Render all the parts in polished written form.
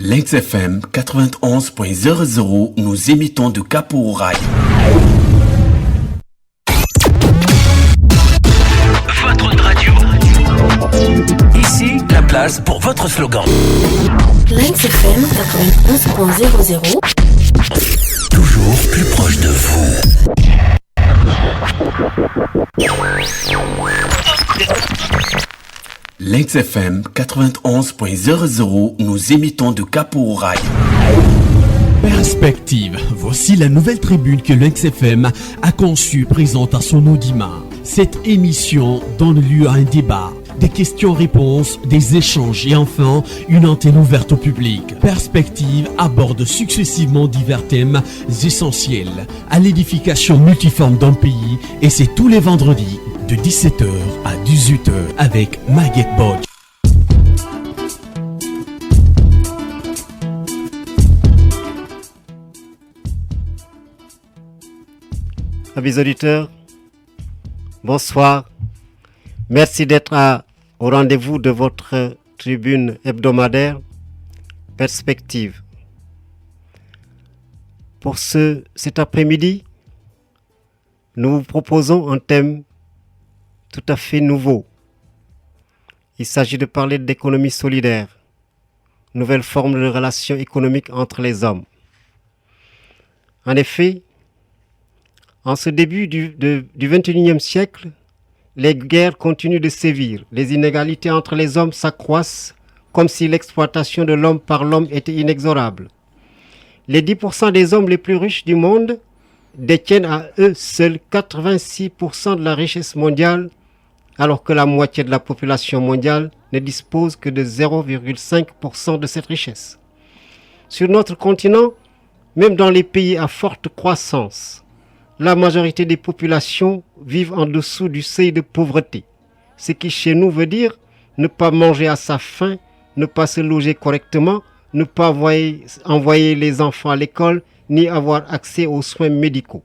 Lynx FM 91.00, nous émettons de Cap au Rail. Votre radio. Ici, la place pour votre slogan. Lynx FM 91.00. Toujours plus proche de vous. Lynx FM 91.00, nous émettons de Cap au Rail. Perspective, voici la nouvelle tribune que Lynx FM a conçue, présente à son audimat. Cette émission donne lieu à un débat, des questions-réponses, des échanges et enfin une antenne ouverte au public. Perspective aborde successivement divers thèmes essentiels à l'édification multiforme d'un pays et c'est tous les vendredis de 17h à 18h avec Maguette Bodge. Amis auditeurs, bonsoir. Merci d'être au rendez-vous de votre tribune hebdomadaire Perspective. Pour cet après-midi, nous vous proposons un thème tout à fait nouveau. Il s'agit de parler d'économie solidaire, nouvelle forme de relation économique entre les hommes. En effet, en ce début du XXIe siècle, les guerres continuent de sévir, les inégalités entre les hommes s'accroissent comme si l'exploitation de l'homme par l'homme était inexorable. Les 10% des hommes les plus riches du monde détiennent à eux seuls 86% de la richesse mondiale, alors que la moitié de la population mondiale ne dispose que de 0,5% de cette richesse. Sur notre continent, même dans les pays à forte croissance, la majorité des populations vivent en dessous du seuil de pauvreté, ce qui chez nous veut dire ne pas manger à sa faim, ne pas se loger correctement, ne pas envoyer les enfants à l'école, ni avoir accès aux soins médicaux.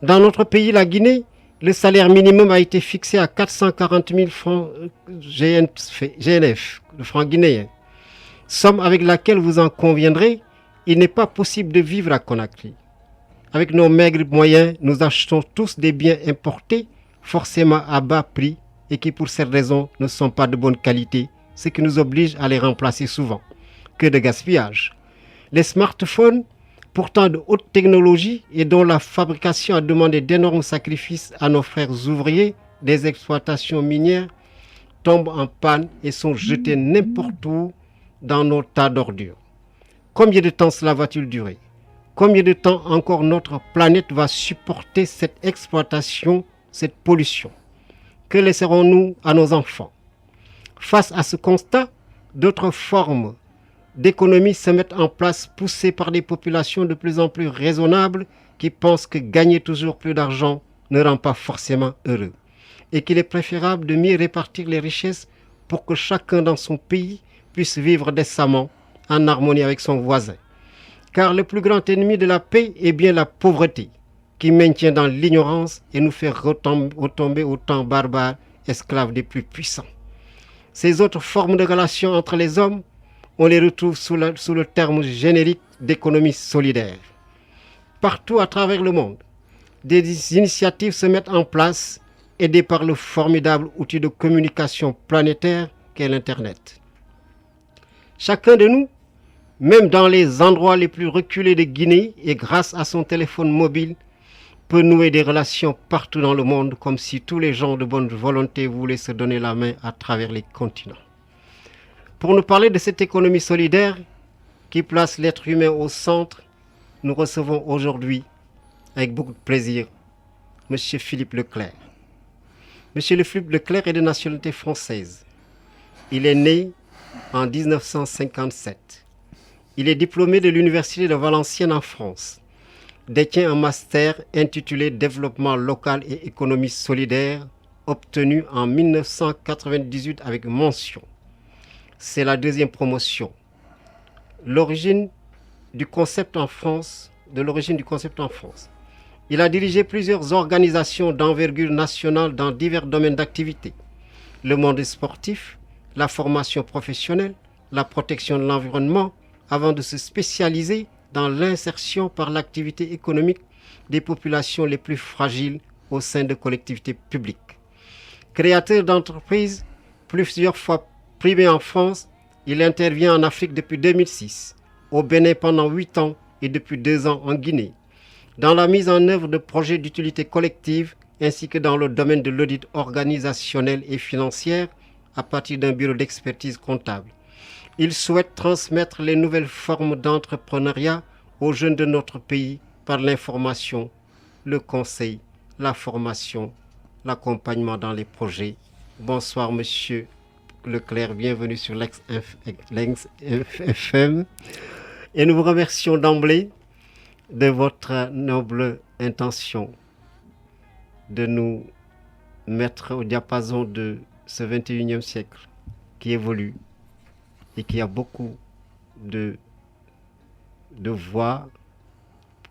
Dans notre pays, la Guinée, le salaire minimum a été fixé à 440 000 francs GNF, le franc guinéen. Somme avec laquelle vous en conviendrez, il n'est pas possible de vivre à Conakry. Avec nos maigres moyens, nous achetons tous des biens importés, forcément à bas prix, et qui pour cette raison ne sont pas de bonne qualité, ce qui nous oblige à les remplacer souvent. Que de gaspillage. Les smartphones, pourtant de haute technologie et dont la fabrication a demandé d'énormes sacrifices à nos frères ouvriers des exploitations minières, tombent en panne et sont jetés n'importe où dans nos tas d'ordures. Combien de temps cela va-t-il durer ? Combien de temps encore notre planète va supporter cette exploitation, cette pollution ? Que laisserons-nous à nos enfants ? Face à ce constat, d'autres formes d'économie se mettent en place, poussées par des populations de plus en plus raisonnables qui pensent que gagner toujours plus d'argent ne rend pas forcément heureux et qu'il est préférable de mieux répartir les richesses pour que chacun dans son pays puisse vivre décemment en harmonie avec son voisin. Car le plus grand ennemi de la paix est bien la pauvreté qui maintient dans l'ignorance et nous fait retomber au temps barbare, esclaves des plus puissants. Ces autres formes de relations entre les hommes, on les retrouve sous le terme générique d'économie solidaire. Partout à travers le monde, des initiatives se mettent en place, aidées par le formidable outil de communication planétaire qu'est l'Internet. Chacun de nous, même dans les endroits les plus reculés de Guinée et grâce à son téléphone mobile, peut nouer des relations partout dans le monde comme si tous les gens de bonne volonté voulaient se donner la main à travers les continents. Pour nous parler de cette économie solidaire qui place l'être humain au centre, nous recevons aujourd'hui, avec beaucoup de plaisir, M. Philippe Leclerc. M. Philippe Leclerc est de nationalité française. Il est né en 1957. Il est diplômé de l'Université de Valenciennes en France. Détient un master intitulé Développement local et économie solidaire, obtenu en 1998 avec mention. C'est la deuxième promotion. L'origine du concept en France. Il a dirigé plusieurs organisations d'envergure nationale dans divers domaines d'activité. Le monde sportif, la formation professionnelle, la protection de l'environnement, avant de se spécialiser dans l'insertion par l'activité économique des populations les plus fragiles au sein de collectivités publiques. Créateur d'entreprises plusieurs fois primé en France, il intervient en Afrique depuis 2006, au Bénin pendant 8 ans et depuis 2 ans en Guinée, dans la mise en œuvre de projets d'utilité collective ainsi que dans le domaine de l'audit organisationnel et financier à partir d'un bureau d'expertise comptable. Il souhaite transmettre les nouvelles formes d'entrepreneuriat aux jeunes de notre pays par l'information, le conseil, la formation, l'accompagnement dans les projets. Bonsoir Monsieur Leclerc, bienvenue sur Lex FM. Et nous vous remercions d'emblée de votre noble intention de nous mettre au diapason de ce 21e siècle qui évolue et qui a beaucoup de voies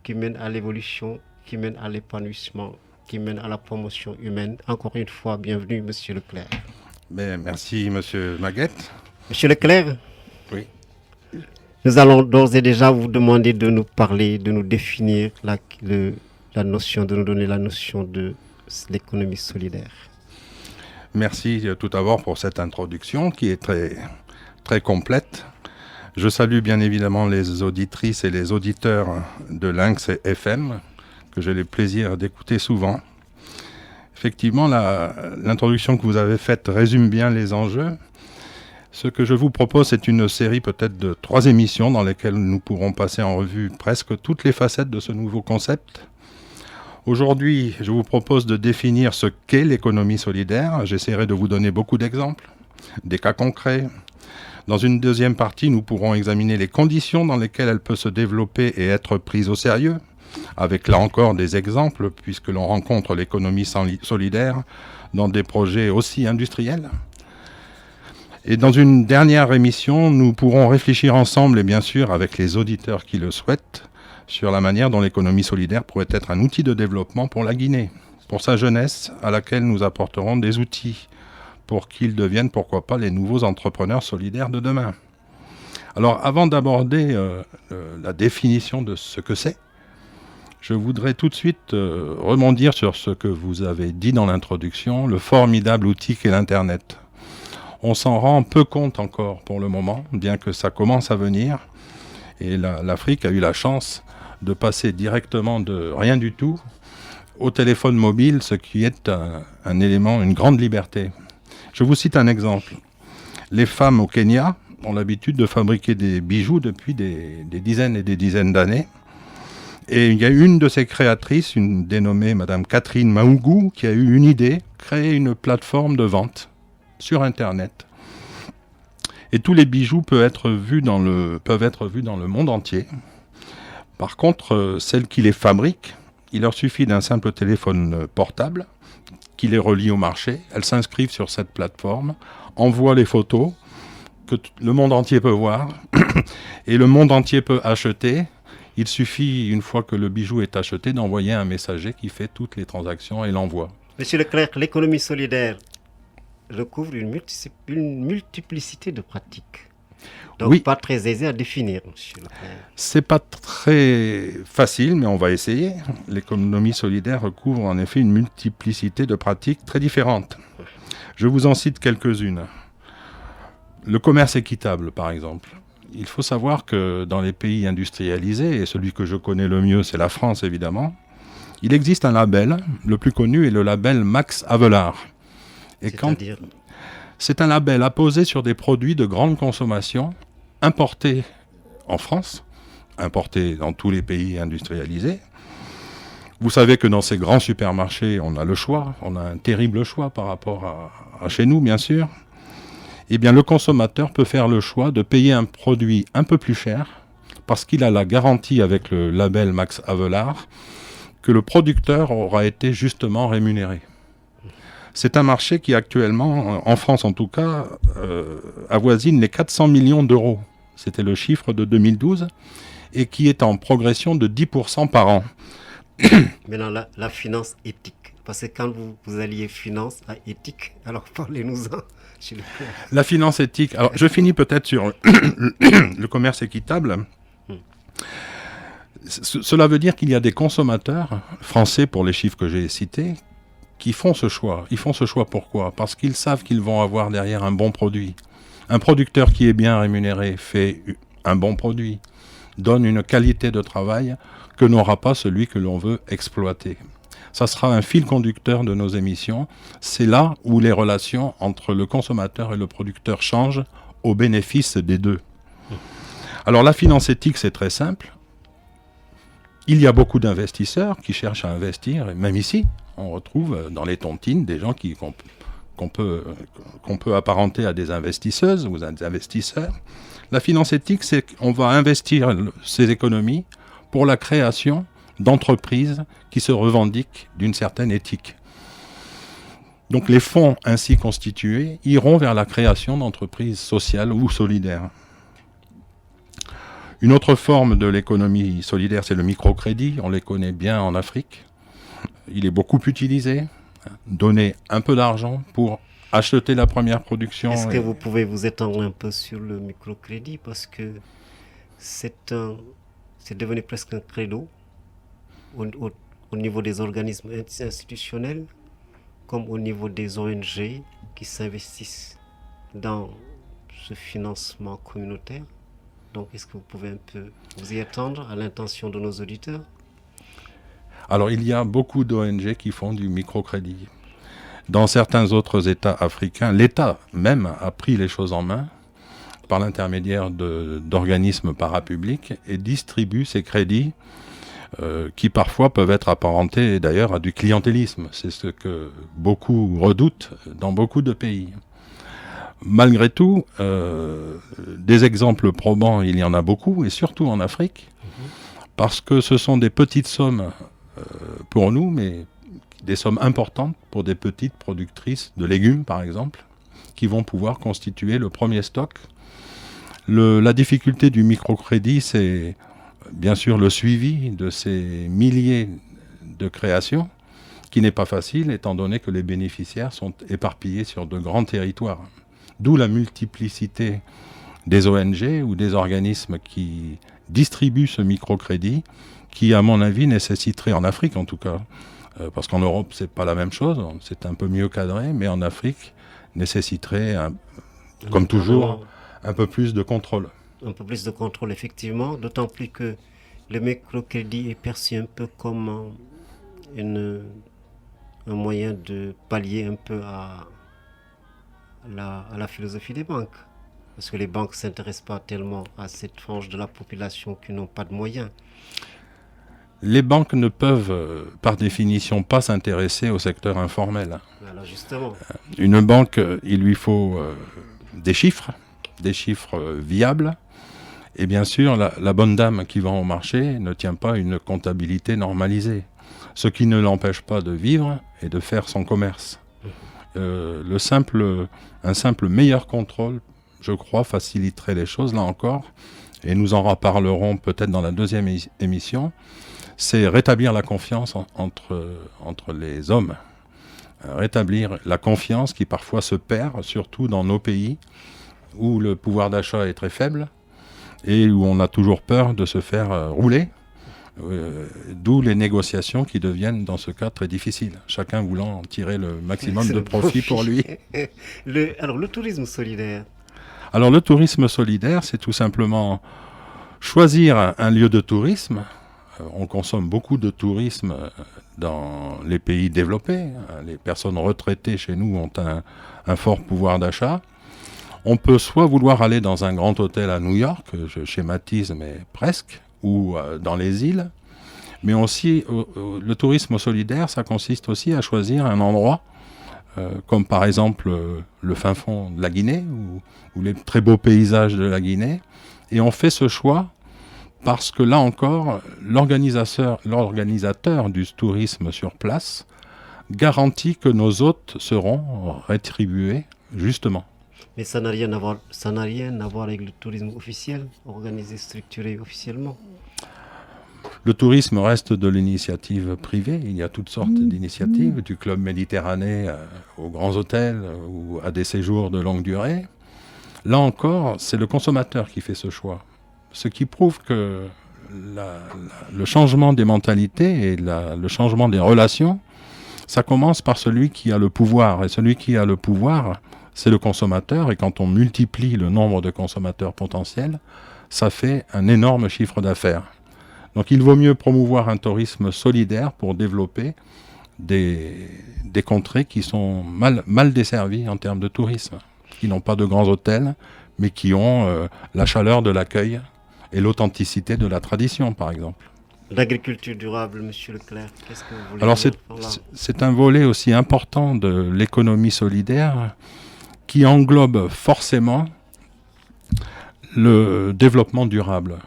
qui mènent à l'évolution, qui mènent à l'épanouissement, qui mènent à la promotion humaine. Encore une fois, bienvenue, Monsieur Leclerc. Merci, Monsieur Maguette. Monsieur Leclerc, oui. Nous allons d'ores et déjà vous demander de nous parler, de nous définir la notion, de nous donner la notion de l'économie solidaire. Merci tout d'abord pour cette introduction qui est très, très complète. Je salue bien évidemment les auditrices et les auditeurs de Lynx FM, que j'ai le plaisir d'écouter souvent. Effectivement, l'introduction que vous avez faite résume bien les enjeux. Ce que je vous propose, c'est une série peut-être de 3 émissions dans lesquelles nous pourrons passer en revue presque toutes les facettes de ce nouveau concept. Aujourd'hui, je vous propose de définir ce qu'est l'économie solidaire. J'essaierai de vous donner beaucoup d'exemples, des cas concrets. Dans une deuxième partie, nous pourrons examiner les conditions dans lesquelles elle peut se développer et être prise au sérieux, avec là encore des exemples, puisque l'on rencontre l'économie solidaire dans des projets aussi industriels. Et dans une dernière émission, nous pourrons réfléchir ensemble, et bien sûr avec les auditeurs qui le souhaitent, sur la manière dont l'économie solidaire pourrait être un outil de développement pour la Guinée, pour sa jeunesse, à laquelle nous apporterons des outils pour qu'ils deviennent, pourquoi pas, les nouveaux entrepreneurs solidaires de demain. Alors, avant d'aborder la définition de ce que c'est, je voudrais tout de suite rebondir sur ce que vous avez dit dans l'introduction, le formidable outil qu'est l'Internet. On s'en rend peu compte encore pour le moment, bien que ça commence à venir. Et l'Afrique a eu la chance de passer directement de rien du tout au téléphone mobile, ce qui est un élément, une grande liberté. Je vous cite un exemple. Les femmes au Kenya ont l'habitude de fabriquer des bijoux depuis des dizaines et des dizaines d'années. Et il y a une de ces créatrices, une dénommée Madame Catherine Maougou, qui a eu une idée, créer une plateforme de vente sur Internet. Et tous les bijoux peuvent être vus dans le monde entier. Par contre, celles qui les fabriquent, il leur suffit d'un simple téléphone portable qui les relie au marché. Elles s'inscrivent sur cette plateforme, envoient les photos que le monde entier peut voir et le monde entier peut acheter. Il suffit, une fois que le bijou est acheté, d'envoyer un messager qui fait toutes les transactions et l'envoie. Monsieur Leclerc, l'économie solidaire recouvre une multiplicité de pratiques. Donc, oui. Pas très aisé à définir, monsieur Leclerc. C'est pas très facile, mais on va essayer. L'économie solidaire recouvre en effet une multiplicité de pratiques très différentes. Je vous en cite quelques-unes. Le commerce équitable, par exemple. Il faut savoir que dans les pays industrialisés, et celui que je connais le mieux, c'est la France évidemment, il existe un label, le plus connu est le label Max Havelaar. C'est-à-dire ? C'est un label apposé sur des produits de grande consommation, importés en France, importés dans tous les pays industrialisés. Vous savez que dans ces grands supermarchés, on a le choix, on a un terrible choix par rapport à chez nous, bien sûr. Eh bien, le consommateur peut faire le choix de payer un produit un peu plus cher, parce qu'il a la garantie avec le label Max Havelaar que le producteur aura été justement rémunéré. C'est un marché qui actuellement, en France en tout cas, avoisine les 400 millions d'euros. C'était le chiffre de 2012 et qui est en progression de 10% par an. Maintenant, la finance éthique, Parce que quand vous alliez finance à éthique, alors parlez-nous-en. La finance éthique. Alors, je finis peut-être sur le commerce équitable. Cela veut dire qu'il y a des consommateurs français, pour les chiffres que j'ai cités, qui font ce choix. Ils font ce choix pourquoi ? Parce qu'ils savent qu'ils vont avoir derrière un bon produit. Un producteur qui est bien rémunéré fait un bon produit, donne une qualité de travail que n'aura pas celui que l'on veut exploiter. Ça sera un fil conducteur de nos émissions. C'est là où les relations entre le consommateur et le producteur changent au bénéfice des deux. Alors la finance éthique, c'est très simple. Il y a beaucoup d'investisseurs qui cherchent à investir, et même ici, on retrouve dans les tontines des gens qu'on peut apparenter à des investisseuses ou à des investisseurs. La finance éthique, c'est qu'on va investir ces économies pour la création d'entreprises qui se revendiquent d'une certaine éthique. Donc les fonds ainsi constitués iront vers la création d'entreprises sociales ou solidaires. Une autre forme de l'économie solidaire, c'est le microcrédit. On les connaît bien en Afrique. Il est beaucoup utilisé. Donner un peu d'argent pour acheter la première production. Est-ce que vous pouvez vous étendre un peu sur le microcrédit, parce que c'est devenu presque un credo au niveau des organismes institutionnels comme au niveau des ONG qui s'investissent dans ce financement communautaire. Donc, est-ce que vous pouvez un peu vous y étendre à l'intention de nos auditeurs ? Alors, il y a beaucoup d'ONG qui font du microcrédit. Dans certains autres États africains, l'État même a pris les choses en main par l'intermédiaire d'organismes parapublics et distribue ces crédits qui parfois peuvent être apparentés d'ailleurs à du clientélisme. C'est ce que beaucoup redoutent dans beaucoup de pays. Malgré tout, des exemples probants, il y en a beaucoup, et surtout en Afrique, parce que ce sont des petites sommes pour nous, mais des sommes importantes pour des petites productrices de légumes, par exemple, qui vont pouvoir constituer le premier stock. La difficulté du microcrédit, c'est bien sûr le suivi de ces milliers de créations, qui n'est pas facile, étant donné que les bénéficiaires sont éparpillés sur de grands territoires. D'où la multiplicité des ONG ou des organismes qui distribuent ce microcrédit, qui, à mon avis, nécessiterait, en Afrique en tout cas, parce qu'en Europe, c'est pas la même chose, c'est un peu mieux cadré, mais en Afrique, nécessiterait, comme toujours, un peu plus de contrôle. Un peu plus de contrôle, effectivement, d'autant plus que le microcrédit est perçu un peu comme un moyen de pallier un peu à la philosophie des banques. Parce que les banques ne s'intéressent pas tellement à cette frange de la population qui n'ont pas de moyens. Les banques ne peuvent, par définition, pas s'intéresser au secteur informel. Alors justement. Une banque, il lui faut des chiffres viables. Et bien sûr, la bonne dame qui vend au marché ne tient pas une comptabilité normalisée. Ce qui ne l'empêche pas de vivre et de faire son commerce. Un simple meilleur contrôle, je crois, faciliterait les choses, là encore. Et nous en reparlerons peut-être dans la deuxième émission. C'est rétablir la confiance entre les hommes. Rétablir la confiance qui parfois se perd, surtout dans nos pays où le pouvoir d'achat est très faible et où on a toujours peur de se faire rouler. D'où les négociations qui deviennent dans ce cas très difficiles, chacun voulant tirer le maximum de profit pour lui. Alors le tourisme solidaire. Alors le tourisme solidaire, c'est tout simplement choisir un lieu de tourisme. On consomme beaucoup de tourisme dans les pays développés. Les personnes retraitées chez nous ont un fort pouvoir d'achat. On peut soit vouloir aller dans un grand hôtel à New York, je schématise mais presque, ou dans les îles. Mais aussi, le tourisme solidaire, ça consiste aussi à choisir un endroit, comme par exemple le fin fond de la Guinée, ou les très beaux paysages de la Guinée. Et on fait ce choix parce que là encore, l'organisateur du tourisme sur place garantit que nos hôtes seront rétribués justement. Mais ça n'a rien à voir avec le tourisme officiel, organisé, structuré officiellement. Le tourisme reste de l'initiative privée. Il y a toutes sortes d'initiatives, du club Méditerranée aux grands hôtels ou à des séjours de longue durée. Là encore, c'est le consommateur qui fait ce choix. Ce qui prouve que le changement des mentalités et le changement des relations, ça commence par celui qui a le pouvoir. Et celui qui a le pouvoir, c'est le consommateur. Et quand on multiplie le nombre de consommateurs potentiels, ça fait un énorme chiffre d'affaires. Donc il vaut mieux promouvoir un tourisme solidaire pour développer des contrées qui sont mal desservies en termes de tourisme, qui n'ont pas de grands hôtels, mais qui ont la chaleur de l'accueil et l'authenticité de la tradition, par exemple. L'agriculture durable, Monsieur Leclerc, qu'est-ce que vous voulez Alors dire par là? c'est un volet aussi important de l'économie solidaire qui englobe forcément le développement durable.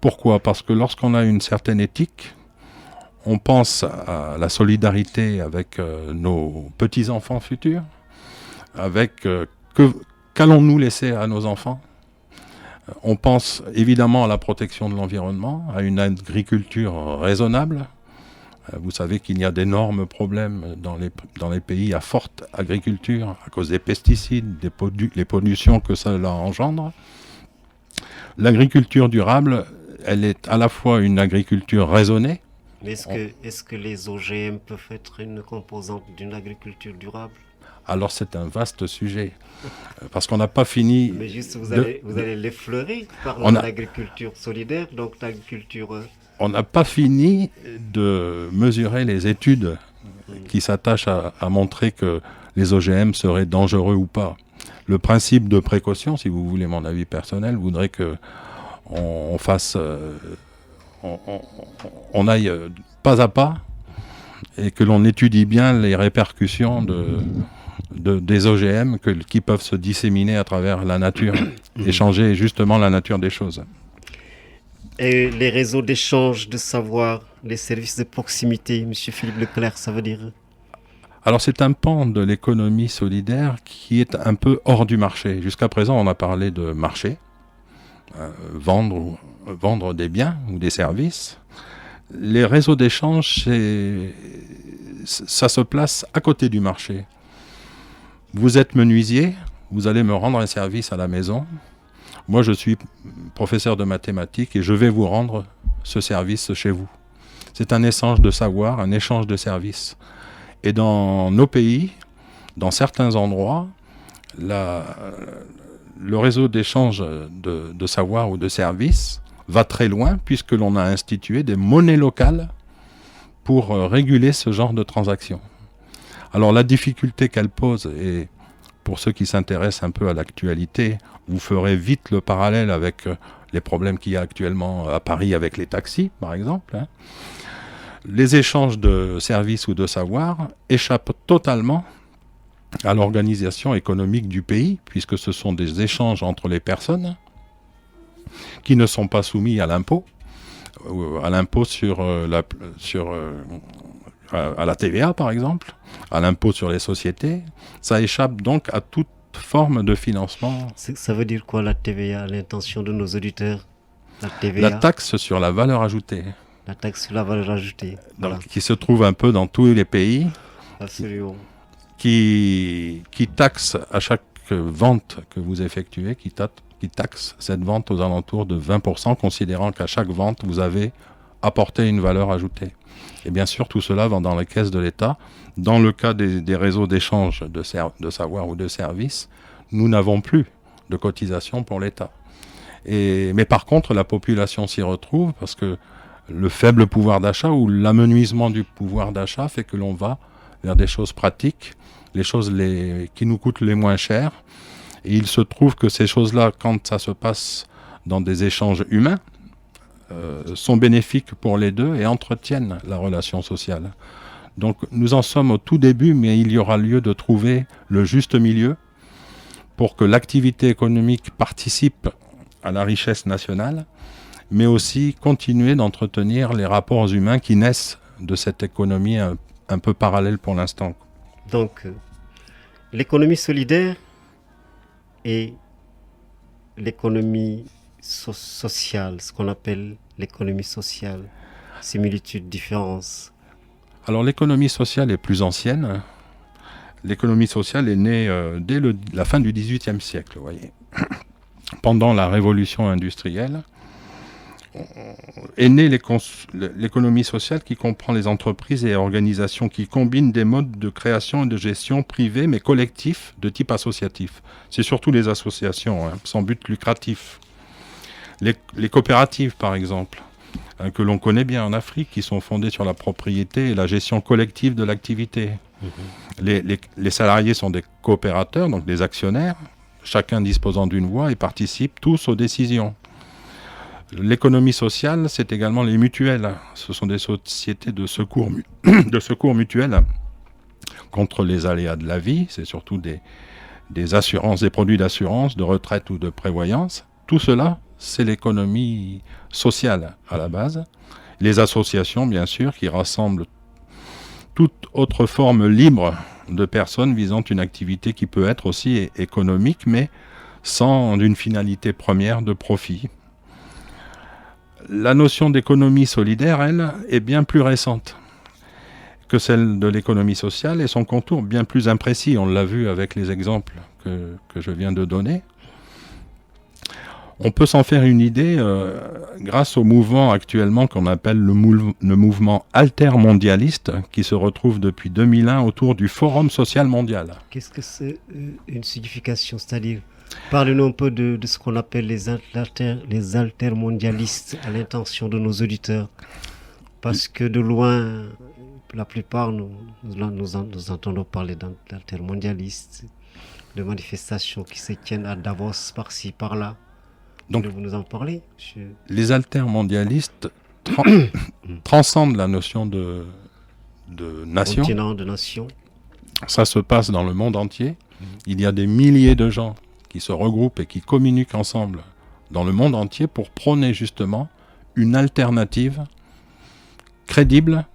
Pourquoi ? Parce que lorsqu'on a une certaine éthique, on pense à la solidarité avec nos petits-enfants futurs, avec qu'allons-nous laisser à nos enfants ? On pense évidemment à la protection de l'environnement, à une agriculture raisonnable. Vous savez qu'il y a d'énormes problèmes dans les pays à forte agriculture à cause des pesticides, les pollutions que cela engendre. L'agriculture durable, elle est à la fois une agriculture raisonnée. Mais est-ce que les OGM peuvent être une composante d'une agriculture durable ? Alors c'est un vaste sujet, parce qu'on n'a pas fini... Mais juste, vous allez l'effleurer par l'agriculture solidaire, donc l'agriculture... On n'a pas fini de mesurer les études qui s'attachent à montrer que les OGM seraient dangereux ou pas. Le principe de précaution, si vous voulez mon avis personnel, voudrait que on fasse... on aille pas à pas et que l'on étudie bien les répercussions des OGM qui peuvent se disséminer à travers la nature et changer justement la nature des choses. Et les réseaux d'échange de savoir, les services de proximité, M. Philippe Leclerc, ça veut dire... Alors c'est un pan de l'économie solidaire qui est un peu hors du marché. Jusqu'à présent, on a parlé de marché, vendre des biens ou des services. Les réseaux d'échange, ça se place à côté du marché. Vous êtes menuisier, vous allez me rendre un service à la maison. Moi, je suis professeur de mathématiques et je vais vous rendre ce service chez vous. C'est un échange de savoir, un échange de services. Et dans nos pays, dans certains endroits, le réseau d'échange de savoir ou de services va très loin puisque l'on a institué des monnaies locales pour réguler ce genre de transactions. Alors la difficulté qu'elle pose, et pour ceux qui s'intéressent un peu à l'actualité, vous ferez vite le parallèle avec les problèmes qu'il y a actuellement à Paris avec les taxis, par exemple. Les échanges de services ou de savoir échappent totalement à l'organisation économique du pays, puisque ce sont des échanges entre les personnes qui ne sont pas soumis à l'impôt à la TVA par exemple, à l'impôt sur les sociétés. Ça échappe donc à toute forme de financement. Ça veut dire quoi la TVA, à l'intention de nos auditeurs? La TVA, la taxe sur la valeur ajoutée. La taxe sur la valeur ajoutée. Voilà. Donc, qui se trouve un peu dans tous les pays. Absolument. Qui taxe à chaque vente que vous effectuez, qui taxe cette vente aux alentours de 20%, considérant qu'à chaque vente, vous avez apporté une valeur ajoutée. Et bien sûr, tout cela va dans les caisses de l'État. Dans le cas des réseaux d'échange de savoir ou de services, nous n'avons plus de cotisation pour l'État. Mais par contre, la population s'y retrouve parce que le faible pouvoir d'achat ou l'amenuisement du pouvoir d'achat fait que l'on va vers des choses pratiques, les choses qui nous coûtent les moins chères. Et il se trouve que ces choses-là, quand ça se passe dans des échanges humains, sont bénéfiques pour les deux et entretiennent la relation sociale. Donc nous en sommes au tout début, mais il y aura lieu de trouver le juste milieu pour que l'activité économique participe à la richesse nationale, mais aussi continuer d'entretenir les rapports humains qui naissent de cette économie un peu parallèle pour l'instant. Donc, l'économie solidaire et l'économie sociale, ce qu'on appelle l'économie sociale. similitudes, différences? Alors l'économie sociale est plus ancienne. L'économie sociale est née dès la fin du XVIIIe siècle, vous voyez. Pendant la révolution industrielle, est née l'économie sociale qui comprend les entreprises et organisations qui combinent des modes de création et de gestion privés mais collectifs de type associatif. C'est surtout les associations, sans but lucratif. Les coopératives, par exemple, que l'on connaît bien en Afrique, qui sont fondées sur la propriété et la gestion collective de l'activité. Les salariés sont des coopérateurs, donc des actionnaires, chacun disposant d'une voix et participent tous aux décisions. L'économie sociale, c'est également les mutuelles. Ce sont des sociétés de secours, mutuels contre les aléas de la vie. C'est surtout des assurances, des produits d'assurance, de retraite ou de prévoyance. Tout cela, c'est l'économie sociale à la base. Les associations, bien sûr, qui rassemblent toute autre forme libre de personnes visant une activité qui peut être aussi économique, mais sans une finalité première de profit. La notion d'économie solidaire, elle, est bien plus récente que celle de l'économie sociale et son contour bien plus imprécis. On l'a vu avec les exemples que je viens de donner. On peut s'en faire une idée grâce au mouvement actuellement qu'on appelle le mouvement altermondialiste qui se retrouve depuis 2001 autour du Forum social mondial. Qu'est-ce que c'est une signification? C'est-à-dire, parlez-nous un peu de ce qu'on appelle les altermondialistes à l'intention de nos auditeurs. Parce que de loin, la plupart, nous entendons parler d'altermondialistes, de manifestations qui se tiennent à Davos, par-ci, par-là. Donc, vous nous en parler? Les altermondialistes transcendent la notion de nation. Continent, de nation. Ça se passe dans le monde entier. Il y a des milliers de gens qui se regroupent et qui communiquent ensemble dans le monde entier pour prôner justement une alternative crédible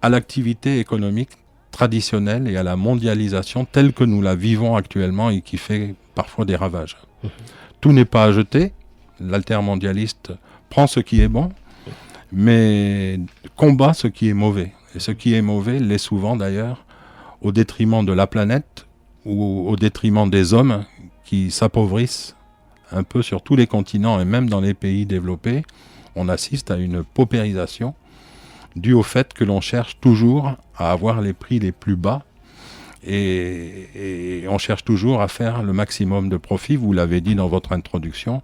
à l'activité économique traditionnelle et à la mondialisation telle que nous la vivons actuellement et qui fait parfois des ravages. Tout n'est pas à jeter. L'altermondialiste prend ce qui est bon, mais combat ce qui est mauvais. Et ce qui est mauvais l'est souvent d'ailleurs au détriment de la planète ou au détriment des hommes qui s'appauvrissent un peu sur tous les continents et même dans les pays développés. On assiste à une paupérisation due au fait que l'on cherche toujours à avoir les prix les plus bas et on cherche toujours à faire le maximum de profit. Vous l'avez dit dans votre introduction,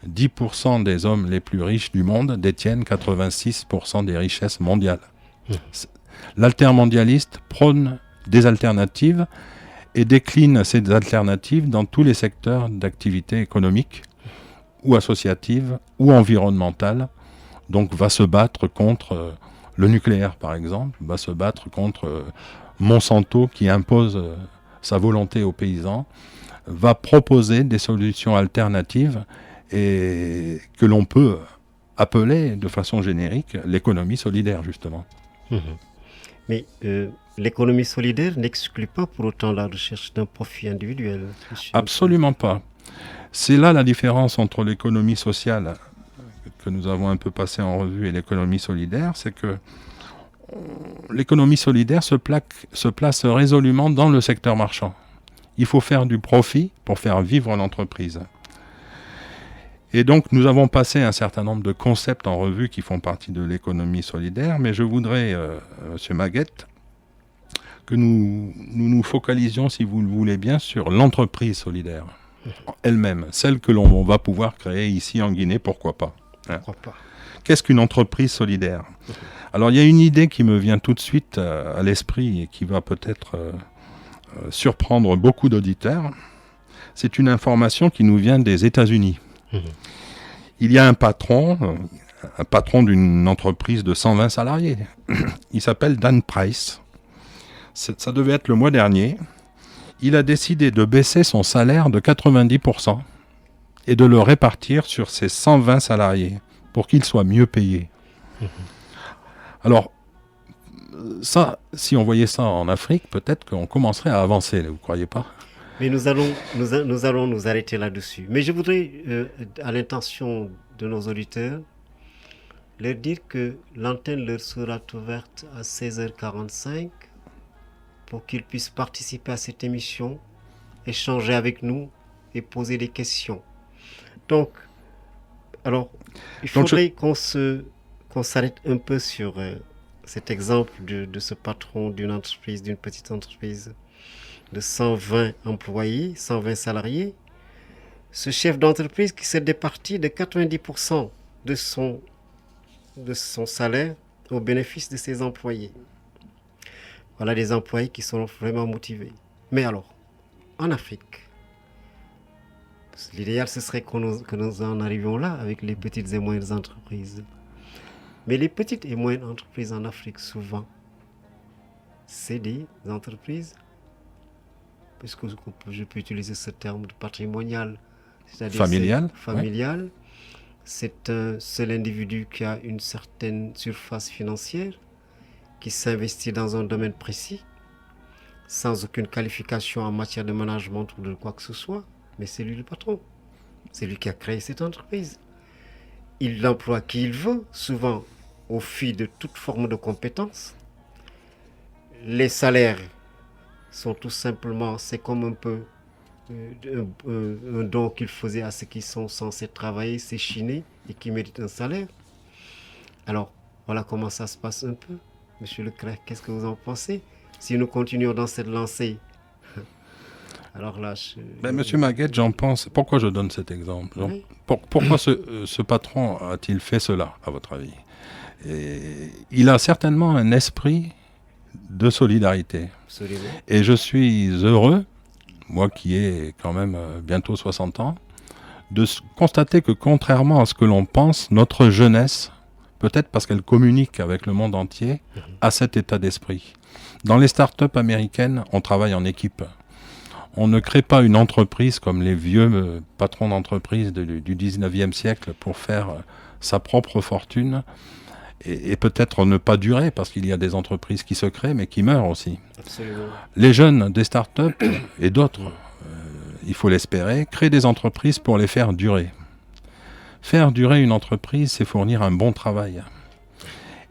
10% des hommes les plus riches du monde détiennent 86% des richesses mondiales. L'altermondialiste prône des alternatives et décline ces alternatives dans tous les secteurs d'activité économique ou associative ou environnementale. Donc va se battre contre le nucléaire par exemple, va se battre contre Monsanto qui impose sa volonté aux paysans, va proposer des solutions alternatives et que l'on peut appeler de façon générique l'économie solidaire justement. Mais l'économie solidaire n'exclut pas pour autant la recherche d'un profit individuel. Absolument pas. C'est là la différence entre l'économie sociale que nous avons un peu passé en revue et l'économie solidaire, c'est que l'économie solidaire se place résolument dans le secteur marchand. Il faut faire du profit pour faire vivre l'entreprise. Et donc nous avons passé un certain nombre de concepts en revue qui font partie de l'économie solidaire, mais je voudrais, M. Maguette, que nous focalisions, si vous le voulez bien, sur l'entreprise solidaire elle-même, celle que l'on va pouvoir créer ici en Guinée, pourquoi pas. Pourquoi pas. Qu'est-ce qu'une entreprise solidaire? Alors il y a une idée qui me vient tout de suite à l'esprit et qui va peut-être surprendre beaucoup d'auditeurs. C'est une information qui nous vient des États-Unis. Il y a un patron d'une entreprise de 120 salariés. Il s'appelle Dan Price. Ça devait être le mois dernier. Il a décidé de baisser son salaire de 90% et de le répartir sur ses 120 salariés pour qu'ils soient mieux payés. Alors, ça, si on voyait ça en Afrique, peut-être qu'on commencerait à avancer, vous ne croyez pas? Mais nous allons nous arrêter là-dessus. Mais je voudrais, à l'intention de nos auditeurs, leur dire que l'antenne leur sera ouverte à 16h45 pour qu'ils puissent participer à cette émission, échanger avec nous et poser des questions. Donc, alors, il faudrait qu'on s'arrête un peu sur cet exemple de ce patron d'une entreprise, d'une petite entreprise de 120 employés, 120 salariés. Ce chef d'entreprise qui s'est départi de 90% de son salaire au bénéfice de ses employés. Voilà des employés qui sont vraiment motivés. Mais alors, en Afrique, l'idéal ce serait que nous en arrivions là avec les petites et moyennes entreprises. Mais les petites et moyennes entreprises en Afrique, souvent, c'est des entreprises, puisque je peux utiliser ce terme de patrimonial, c'est-à-dire familial. Ouais. C'est un seul individu qui a une certaine surface financière, qui s'investit dans un domaine précis, sans aucune qualification en matière de management ou de quoi que ce soit, mais c'est lui le patron. C'est lui qui a créé cette entreprise. Il l'emploie qui il veut, souvent au fil de toute forme de compétence. Les salaires sont tout simplement, c'est comme un peu un don qu'il faisait à ceux qui sont censés travailler, s'échiner et qui méritent un salaire. Alors, voilà comment ça se passe un peu. Monsieur Leclerc, qu'est-ce que vous en pensez? Si nous continuons dans cette lancée, alors là... Monsieur Maguette, j'en pense... Pourquoi je donne cet exemple? Oui. Pourquoi ce patron a-t-il fait cela, à votre avis? Il a certainement un esprit de solidarité. Absolument. Et je suis heureux, moi qui ai quand même bientôt 60 ans, de constater que contrairement à ce que l'on pense, notre jeunesse, peut-être parce qu'elle communique avec le monde entier, a cet état d'esprit. Dans les startups américaines, on travaille en équipe. On ne crée pas une entreprise comme les vieux patrons d'entreprise du 19e siècle pour faire sa propre fortune et peut-être ne pas durer, parce qu'il y a des entreprises qui se créent mais qui meurent aussi. Absolument. Les jeunes des startups et d'autres, il faut l'espérer, créent des entreprises pour les faire durer. Faire durer une entreprise, c'est fournir un bon travail.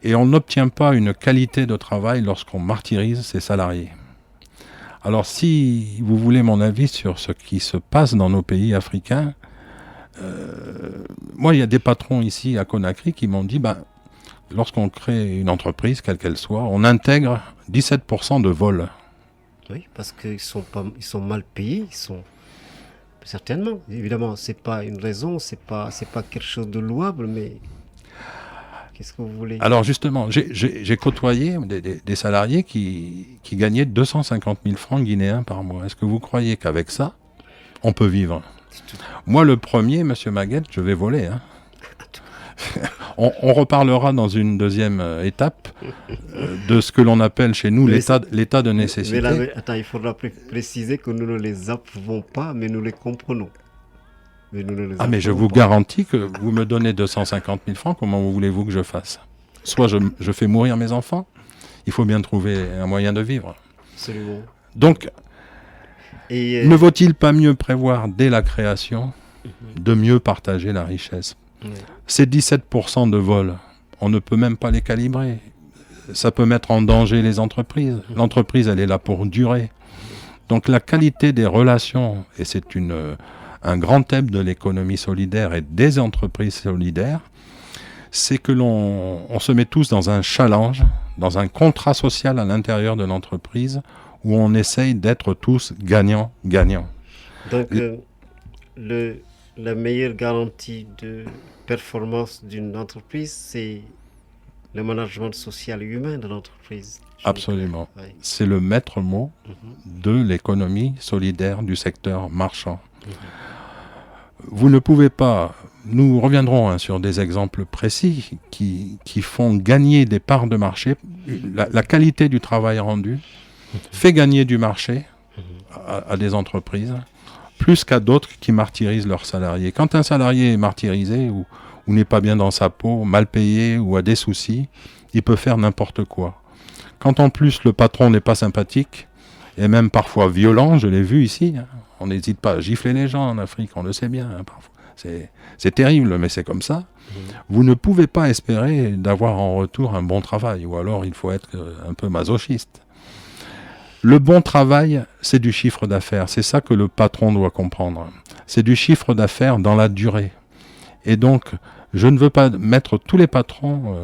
Et on n'obtient pas une qualité de travail lorsqu'on martyrise ses salariés. Alors si vous voulez mon avis sur ce qui se passe dans nos pays africains, moi il y a des patrons ici à Conakry qui m'ont dit, lorsqu'on crée une entreprise, quelle qu'elle soit, on intègre 17% de vol. Oui, parce qu'ils sont mal payés, certainement. Évidemment, c'est pas une raison, c'est pas quelque chose de louable, mais qu'est-ce que vous voulez? Alors justement, j'ai côtoyé des salariés qui gagnaient 250 000 francs guinéens par mois. Est-ce que vous croyez qu'avec ça, on peut vivre? Moi, le premier, Monsieur Maguette, je vais voler. Hein. On reparlera dans une deuxième étape de ce que l'on appelle chez nous l'état de nécessité. Mais là, attends, il faudra préciser que nous ne les approuvons pas, mais nous les comprenons. Mais je vous garantis que vous me donnez 250 000 francs, comment voulez-vous que je fasse? Soit je fais mourir mes enfants, il faut bien trouver un moyen de vivre. Absolument. Donc, ne vaut-il pas mieux prévoir dès la création de mieux partager la richesse? Ces 17% de vol, on ne peut même pas les calibrer. Ça peut mettre en danger les entreprises. L'entreprise, elle est là pour durer. Donc la qualité des relations, et c'est un grand thème de l'économie solidaire et des entreprises solidaires, c'est que on se met tous dans un challenge, dans un contrat social à l'intérieur de l'entreprise, où on essaye d'être tous gagnants-gagnants. Donc la meilleure garantie de performance d'une entreprise, c'est le management social et humain de l'entreprise. Absolument. Oui. C'est le maître mot de l'économie solidaire du secteur marchand. Vous ne pouvez pas... Nous reviendrons sur des exemples précis qui font gagner des parts de marché. La qualité du travail rendu fait gagner du marché à des entreprises, plus qu'à d'autres qui martyrisent leurs salariés. Quand un salarié est martyrisé ou n'est pas bien dans sa peau, mal payé ou a des soucis, il peut faire n'importe quoi. Quand en plus le patron n'est pas sympathique, et même parfois violent, je l'ai vu ici, on n'hésite pas à gifler les gens en Afrique, on le sait bien, parfois. C'est terrible, mais c'est comme ça. Vous ne pouvez pas espérer d'avoir en retour un bon travail, ou alors il faut être un peu masochiste. Le bon travail, c'est du chiffre d'affaires. C'est ça que le patron doit comprendre. C'est du chiffre d'affaires dans la durée. Et donc, je ne veux pas mettre tous les patrons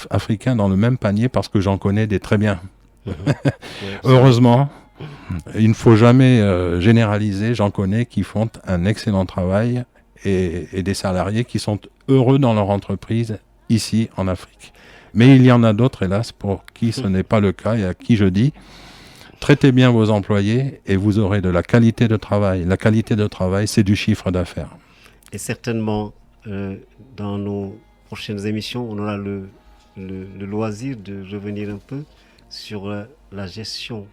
africains dans le même panier parce que j'en connais des très bien. Heureusement, il ne faut jamais généraliser. J'en connais qui font un excellent travail et des salariés qui sont heureux dans leur entreprise ici en Afrique. Mais il y en a d'autres, hélas, pour qui ce n'est pas le cas et à qui je dis traitez bien vos employés et vous aurez de la qualité de travail. La qualité de travail, c'est du chiffre d'affaires. Et certainement, dans nos prochaines émissions, on aura le loisir de revenir un peu sur la gestion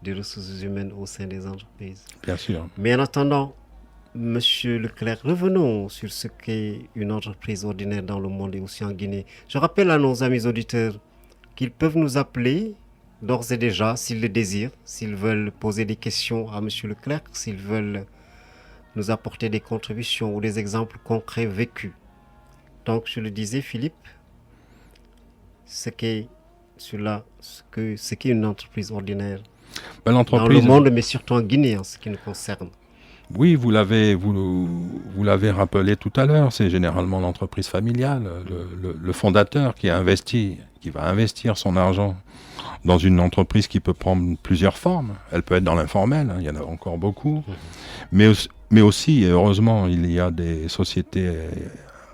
des ressources humaines au sein des entreprises. Bien sûr. Mais en attendant, Monsieur Leclerc, revenons sur ce qu'est une entreprise ordinaire dans le monde et aussi en Guinée. Je rappelle à nos amis auditeurs qu'ils peuvent nous appeler d'ores et déjà, s'ils le désirent, s'ils veulent poser des questions à Monsieur Leclerc, s'ils veulent nous apporter des contributions ou des exemples concrets vécus. Donc, je le disais, Philippe, ce qu'est une entreprise ordinaire dans le monde, mais surtout en Guinée, en ce qui nous concerne. Oui, vous l'avez rappelé tout à l'heure, c'est généralement l'entreprise familiale, le fondateur qui va investir son argent dans une entreprise qui peut prendre plusieurs formes. Elle peut être dans l'informel, il y en a encore beaucoup, mais aussi, et heureusement, il y a des sociétés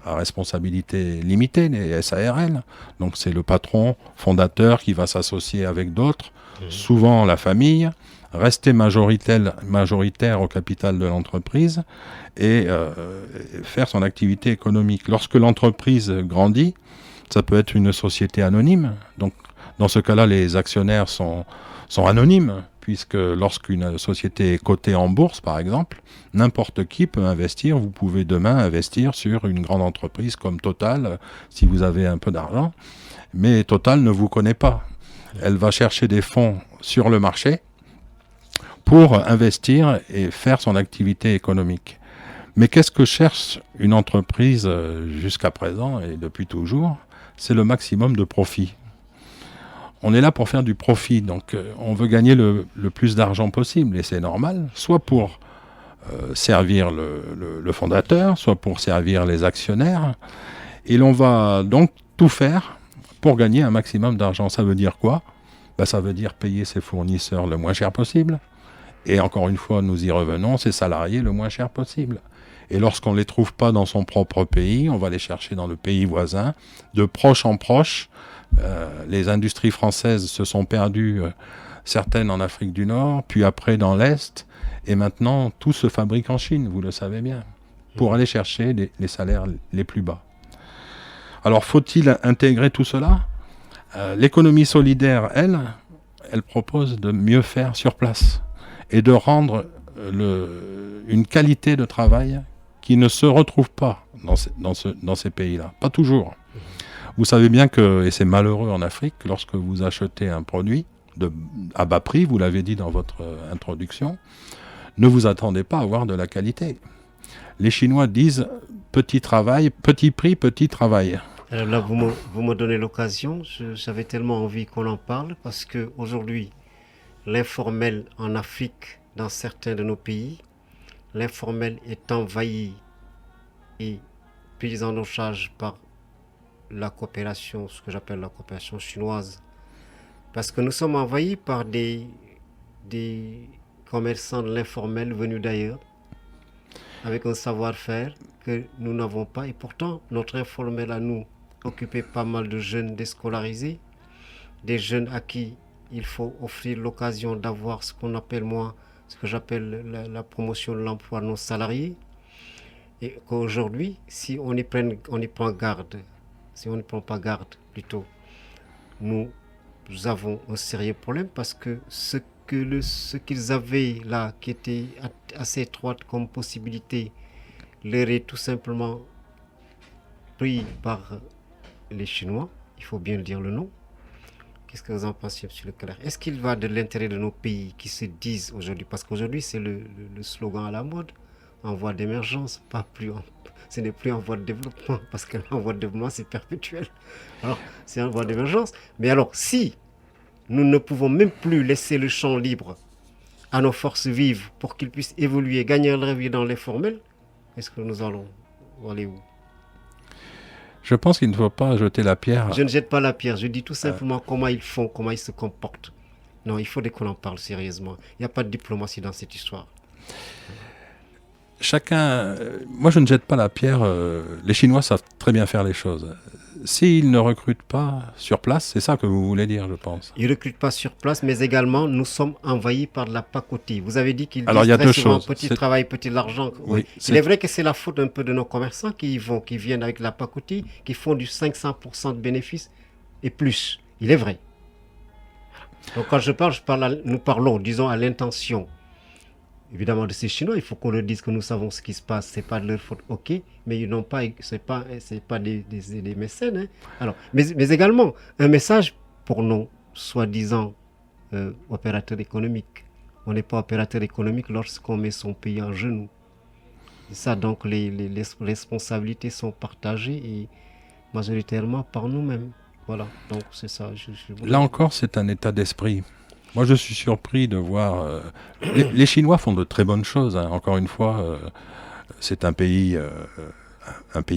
à responsabilité limitée, les SARL. Donc c'est le patron fondateur qui va s'associer avec d'autres, souvent la famille, rester majoritaire au capital de l'entreprise et faire son activité économique. Lorsque l'entreprise grandit, ça peut être une société anonyme. Donc dans ce cas-là, les actionnaires sont anonymes, puisque lorsqu'une société est cotée en bourse, par exemple, n'importe qui peut investir. Vous pouvez demain investir sur une grande entreprise comme Total, si vous avez un peu d'argent. Mais Total ne vous connaît pas. Elle va chercher des fonds sur le marché pour investir et faire son activité économique. Mais qu'est-ce que cherche une entreprise jusqu'à présent et depuis toujours? C'est le maximum de profit. On est là pour faire du profit, donc on veut gagner le plus d'argent possible, et c'est normal, soit pour servir le fondateur, soit pour servir les actionnaires, et l'on va donc tout faire pour gagner un maximum d'argent. Ça veut dire quoi? Ça veut dire payer ses fournisseurs le moins cher possible, et encore une fois, nous y revenons, ses salariés le moins cher possible. Et lorsqu'on ne les trouve pas dans son propre pays, on va les chercher dans le pays voisin, de proche en proche. Les industries françaises se sont perdues, certaines en Afrique du Nord, puis après dans l'Est, et maintenant tout se fabrique en Chine, vous le savez bien, pour aller chercher les salaires les plus bas. Alors faut-il intégrer tout cela? L'économie solidaire, elle propose de mieux faire sur place et de rendre une qualité de travail qui ne se retrouve pas dans ces pays-là, pas toujours. Vous savez bien que, et c'est malheureux en Afrique, lorsque vous achetez un produit à bas prix, vous l'avez dit dans votre introduction, ne vous attendez pas à avoir de la qualité. Les Chinois disent petit travail, petit prix, petit travail. Alors là, vous me donnez l'occasion, j'avais tellement envie qu'on en parle, parce qu'aujourd'hui, l'informel en Afrique, dans certains de nos pays, l'informel est envahi et pris en charge par la coopération, ce que j'appelle la coopération chinoise, parce que nous sommes envahis par des commerçants de l'informel venus d'ailleurs, avec un savoir-faire que nous n'avons pas, et pourtant notre informel à nous occupait pas mal de jeunes déscolarisés, des jeunes à qui il faut offrir l'occasion d'avoir ce que j'appelle la promotion de l'emploi de nos salariés, et qu'aujourd'hui, si on y prend garde, si on ne prend pas garde, plutôt, nous avons un sérieux problème, parce que ce qu'ils avaient là, qui était assez étroite comme possibilité, leur est tout simplement pris par les Chinois, il faut bien dire le nom. Qu'est-ce que vous en pensez, M. Leclerc? Est-ce qu'il va de l'intérêt de nos pays qui se disent aujourd'hui, parce qu'aujourd'hui c'est le slogan à la mode, en voie d'émergence, pas plus ce n'est plus en voie de développement, parce que en voie de développement, c'est perpétuel. Alors, c'est en voie d'émergence. Mais alors, si nous ne pouvons même plus laisser le champ libre à nos forces vives pour qu'ils puissent évoluer, gagner leur vie dans l'informel, est-ce que nous allons aller où? Je pense qu'il ne faut pas jeter la pierre. Je ne jette pas la pierre, je dis tout simplement comment ils font, comment ils se comportent. Non, il faut qu'on en parle sérieusement. Il n'y a pas de diplomatie dans cette histoire. Moi, je ne jette pas la pierre. Les Chinois savent très bien faire les choses. S'ils ne recrutent pas sur place, c'est ça que vous voulez dire, je pense. Ils ne recrutent pas sur place, mais également, nous sommes envahis par de la pacotille. Vous avez dit qu'ils Alors, il y a très deux souvent choses. petit travail, petit argent. Oui, Il est vrai que c'est la faute un peu de nos commerçants qui viennent avec la pacotille, qui font du 500% de bénéfices et plus. Il est vrai. Donc quand nous parlons, disons, à l'intention, évidemment, de ces Chinois. Il faut qu'on leur dise que nous savons ce qui se passe. C'est pas de leur faute, ok, mais ils n'ont pas, c'est pas des mécènes. Hein. Alors, mais également un message pour nos soi-disant opérateurs économiques. On n'est pas opérateur économique lorsqu'on met son pays en genoux. Et ça, donc, les responsabilités sont partagées et majoritairement par nous-mêmes. Voilà, donc c'est ça. Là encore, c'est un état d'esprit. Moi, je suis surpris de voir... les Chinois font de très bonnes choses. Hein. Encore une fois, c'est un pays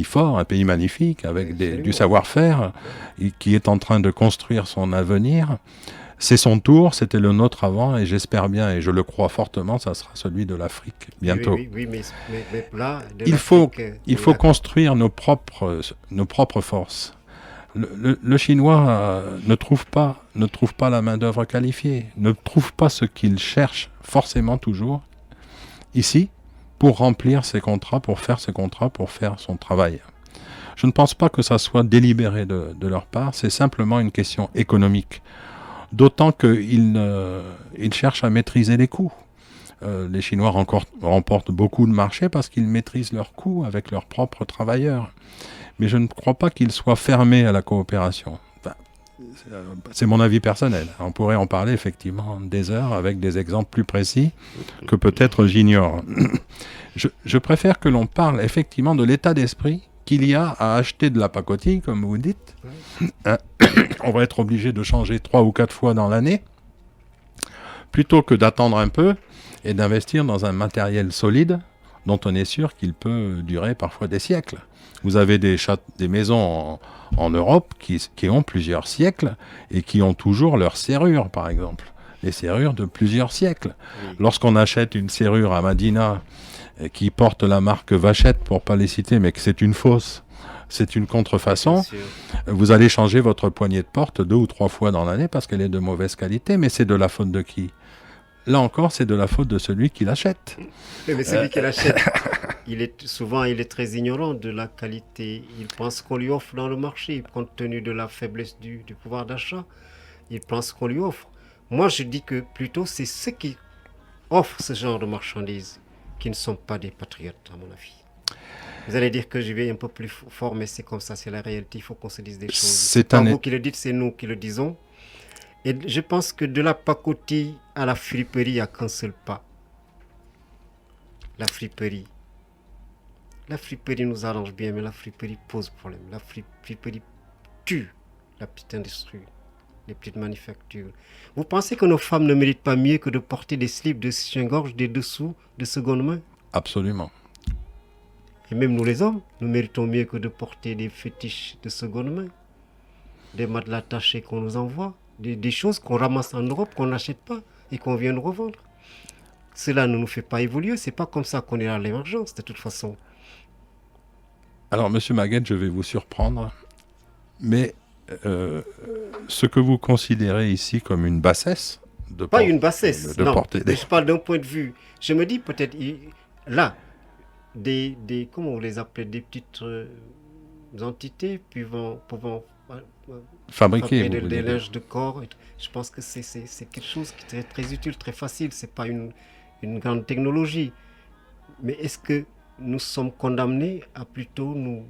fort, un pays magnifique, avec du savoir-faire, qui est en train de construire son avenir. C'est son tour, c'était le nôtre avant, et j'espère bien, et je le crois fortement, ça sera celui de l'Afrique bientôt. Oui, mais là... Il faut construire nos propres forces. Le Chinois ne trouve pas la main-d'œuvre qualifiée, ne trouve pas ce qu'il cherche forcément toujours ici pour remplir ses contrats, pour faire son travail. Je ne pense pas que ça soit délibéré de leur part, c'est simplement une question économique. D'autant qu'ils cherchent à maîtriser les coûts. Les Chinois remportent beaucoup de marchés parce qu'ils maîtrisent leurs coûts avec leurs propres travailleurs. Mais je ne crois pas qu'ils soient fermés à la coopération. Enfin, c'est mon avis personnel. On pourrait en parler effectivement des heures avec des exemples plus précis que peut-être j'ignore. Je préfère que l'on parle effectivement de l'état d'esprit qu'il y a à acheter de la pacotille, comme vous dites. On va être obligé de changer 3 ou 4 fois dans l'année, plutôt que d'attendre un peu et d'investir dans un matériel solide dont on est sûr qu'il peut durer parfois des siècles. Vous avez des maisons en Europe qui ont plusieurs siècles et qui ont toujours leurs serrures, par exemple. Les serrures de plusieurs siècles. Oui. Lorsqu'on achète une serrure à Madina qui porte la marque Vachette, pour ne pas les citer, mais que c'est une fausse, c'est une contrefaçon, vous allez changer votre poignée de porte 2 ou 3 fois dans l'année parce qu'elle est de mauvaise qualité, mais c'est de la faute de qui ? Là encore, c'est de la faute de celui qui l'achète. Mais celui qui l'achète, il est très ignorant de la qualité. Il pense qu'on lui offre dans le marché, compte tenu de la faiblesse du pouvoir d'achat. Il pense qu'on lui offre. Moi, je dis que plutôt, c'est ceux qui offrent ce genre de marchandises qui ne sont pas des patriotes, à mon avis. Vous allez dire que je vais un peu plus fort, mais c'est comme ça, c'est la réalité. Il faut qu'on se dise des choses. C'est pas vous qui le dites, c'est nous qui le disons. Et je pense que de la pacotille à la friperie, il n'y a qu'un seul pas. La friperie. La friperie nous arrange bien, mais la friperie pose problème. La friperie tue la petite industrie, les petites manufactures. Vous pensez que nos femmes ne méritent pas mieux que de porter des slips de soutien-gorge, des dessous de seconde main ? Absolument. Et même nous les hommes, nous méritons mieux que de porter des fétiches de seconde main, des matelas tachés qu'on nous envoie. Des choses qu'on ramasse en Europe, qu'on n'achète pas et qu'on vient nous revendre. Cela ne nous fait pas évoluer, c'est pas comme ça qu'on est à l'émergence de toute façon. Alors Monsieur Maguette, je vais vous surprendre, mais ce que vous considérez ici comme une bassesse, une bassesse, non, je parle d'un point de vue. Je me dis peut-être, là, comment vous les appelez, des petites entités pouvant fabriquer des linges de corps. Je pense que c'est quelque chose qui est très utile, très facile. C'est pas une grande technologie. Mais est-ce que nous sommes condamnés à plutôt nous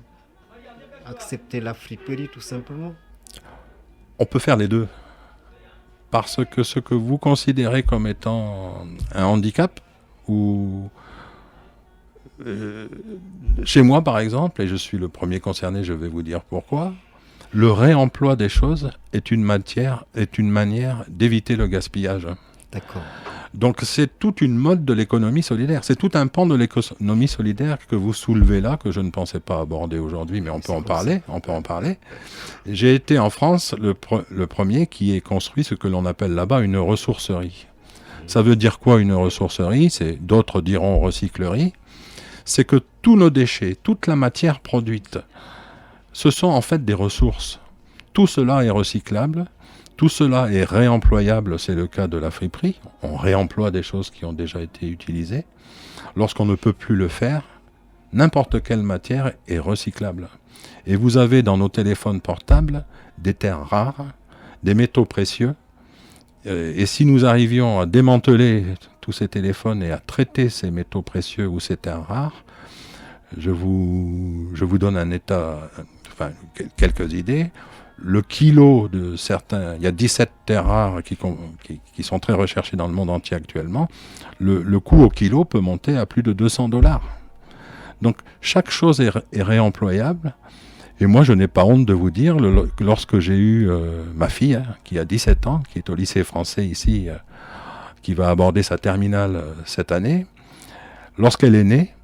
accepter la friperie tout simplement ? On peut faire les deux. Parce que ce que vous considérez comme étant un handicap ou chez moi, par exemple, et je suis le premier concerné, je vais vous dire pourquoi, le réemploi des choses est une manière d'éviter le gaspillage. D'accord. Donc c'est toute une mode de l'économie solidaire. C'est tout un pan de l'économie solidaire que vous soulevez là, que je ne pensais pas aborder aujourd'hui, mais on peut en parler. J'ai été en France le premier qui ait construit ce que l'on appelle là-bas une ressourcerie. Ça veut dire quoi une ressourcerie ? D'autres diront recyclerie. C'est que tous nos déchets, toute la matière produite, ce sont en fait des ressources. Tout cela est recyclable. Tout cela est réemployable, c'est le cas de la friperie. On réemploie des choses qui ont déjà été utilisées. Lorsqu'on ne peut plus le faire, n'importe quelle matière est recyclable. Et vous avez dans nos téléphones portables des terres rares, des métaux précieux. Et si nous arrivions à démanteler tous ces téléphones et à traiter ces métaux précieux ou ces terres rares, je vous donne quelques idées. Le kilo de certains, il y a 17 terres rares qui sont très recherchées dans le monde entier actuellement, le coût au kilo peut monter à plus de $200. Donc chaque chose est réemployable. Et moi, je n'ai pas honte de vous dire, lorsque j'ai eu ma fille, qui a 17 ans, qui est au lycée français ici, qui va aborder sa terminale cette année, lorsqu'elle est née,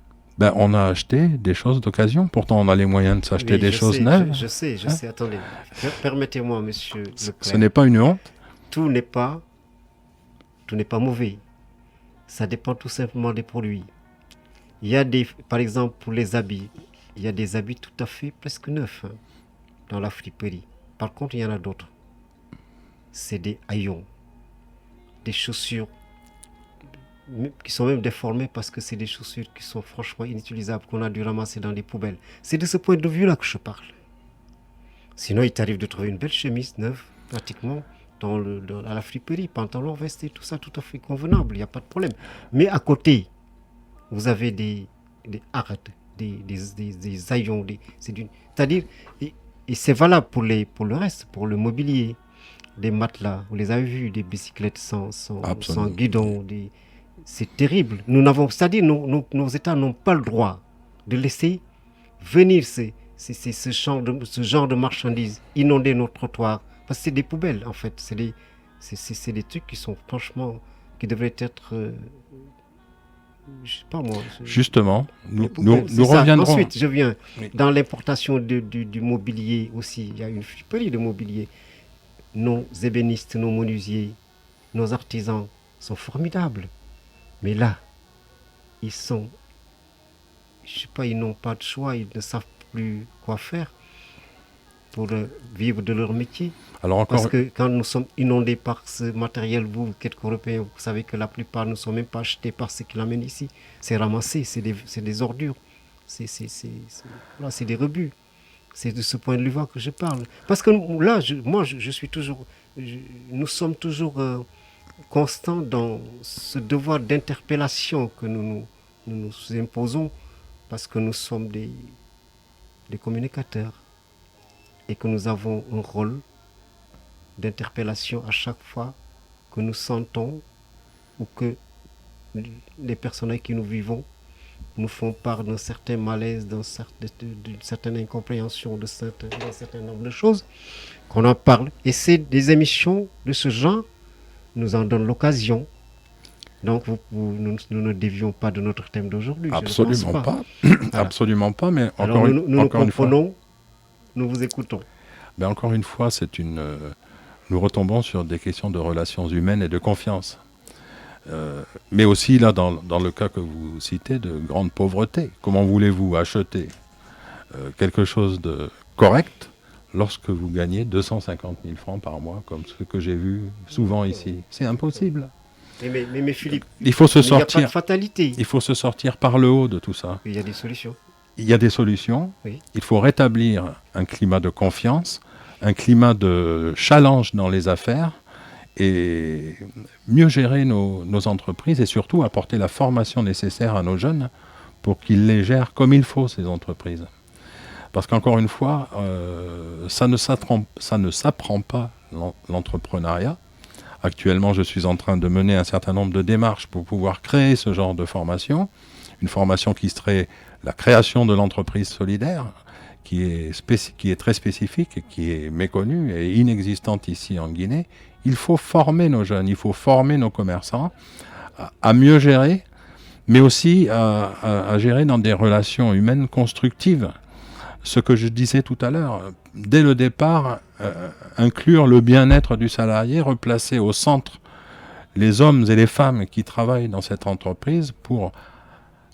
on a acheté des choses d'occasion. Pourtant, on a les moyens de s'acheter des choses neuves. Je sais. Attendez. Permettez-moi, monsieur Leclerc. Ce n'est pas une honte. Tout n'est pas mauvais. Ça dépend tout simplement des produits. Il y a par exemple, pour les habits, il y a des habits tout à fait presque neufs dans la friperie. Par contre, il y en a d'autres. C'est des haillons, des chaussures qui sont même déformées parce que c'est des chaussures qui sont franchement inutilisables, qu'on a dû ramasser dans des poubelles. C'est de ce point de vue-là que je parle. Sinon, il t'arrive de trouver une belle chemise neuve, pratiquement, à la friperie, pantalon, veste et tout ça, tout à fait convenable, il n'y a pas de problème. Mais à côté, vous avez des hardes, des haillons, c'est-à-dire, et c'est valable pour le reste, pour le mobilier, des matelas, vous les avez vus, des bicyclettes sans guidon, c'est terrible. C'est-à-dire, nos États n'ont pas le droit de laisser venir ce genre de marchandises inonder nos trottoirs. Parce que c'est des poubelles, en fait. C'est des trucs qui sont franchement, qui devraient être, je sais pas moi. Justement, nous reviendrons. Ensuite, je viens dans l'importation du mobilier aussi. Il y a une friperie de mobilier. Nos ébénistes, nos menuisiers, nos artisans sont formidables. Mais là, ils n'ont pas de choix, ils ne savent plus quoi faire pour vivre de leur métier. Parce que quand nous sommes inondés par ce matériel, vous, quelques Européens, vous savez que la plupart ne sont même pas achetés par ceux qui l'amènent ici. C'est ramassé, c'est des ordures, c'est des rebuts. C'est de ce point de vue-là que je parle. Parce que là, nous sommes toujours constants dans ce devoir d'interpellation que nous imposons parce que nous sommes des communicateurs et que nous avons un rôle d'interpellation à chaque fois que nous sentons ou que les personnes avec qui nous vivons nous font part d'un certain malaise, d'une certaine incompréhension d'un certain nombre de choses, qu'on en parle. Et c'est des émissions de ce genre nous en donnent l'occasion. Donc nous ne dévions pas de notre thème d'aujourd'hui. Absolument pas. Absolument pas, mais alors, nous nous comprenons, nous vous écoutons. Ben encore une fois, nous retombons sur des questions de relations humaines et de confiance. Mais aussi, là, dans le cas que vous citez, de grande pauvreté. Comment voulez-vous acheter quelque chose de correct lorsque vous gagnez 250 000 francs par mois, comme ce que j'ai vu souvent ici? C'est impossible. Mais Philippe, il faut se sortir. Il n'y a pas de fatalité. Il faut se sortir par le haut de tout ça. Il y a des solutions. Il y a des solutions. Oui. Il faut rétablir un climat de confiance, un climat de challenge dans les affaires et mieux gérer nos entreprises et surtout apporter la formation nécessaire à nos jeunes pour qu'ils les gèrent comme il faut, ces entreprises. Parce qu'encore une fois, ça ne s'apprend pas, l'entrepreneuriat. Actuellement, je suis en train de mener un certain nombre de démarches pour pouvoir créer ce genre de formation. une formation qui serait la création de l'entreprise solidaire, qui est très spécifique, et qui est méconnue et inexistante ici en Guinée. Il faut former nos jeunes, il faut former nos commerçants à mieux gérer, mais aussi à gérer dans des relations humaines constructives. Ce que je disais tout à l'heure, dès le départ, inclure le bien-être du salarié, replacer au centre les hommes et les femmes qui travaillent dans cette entreprise pour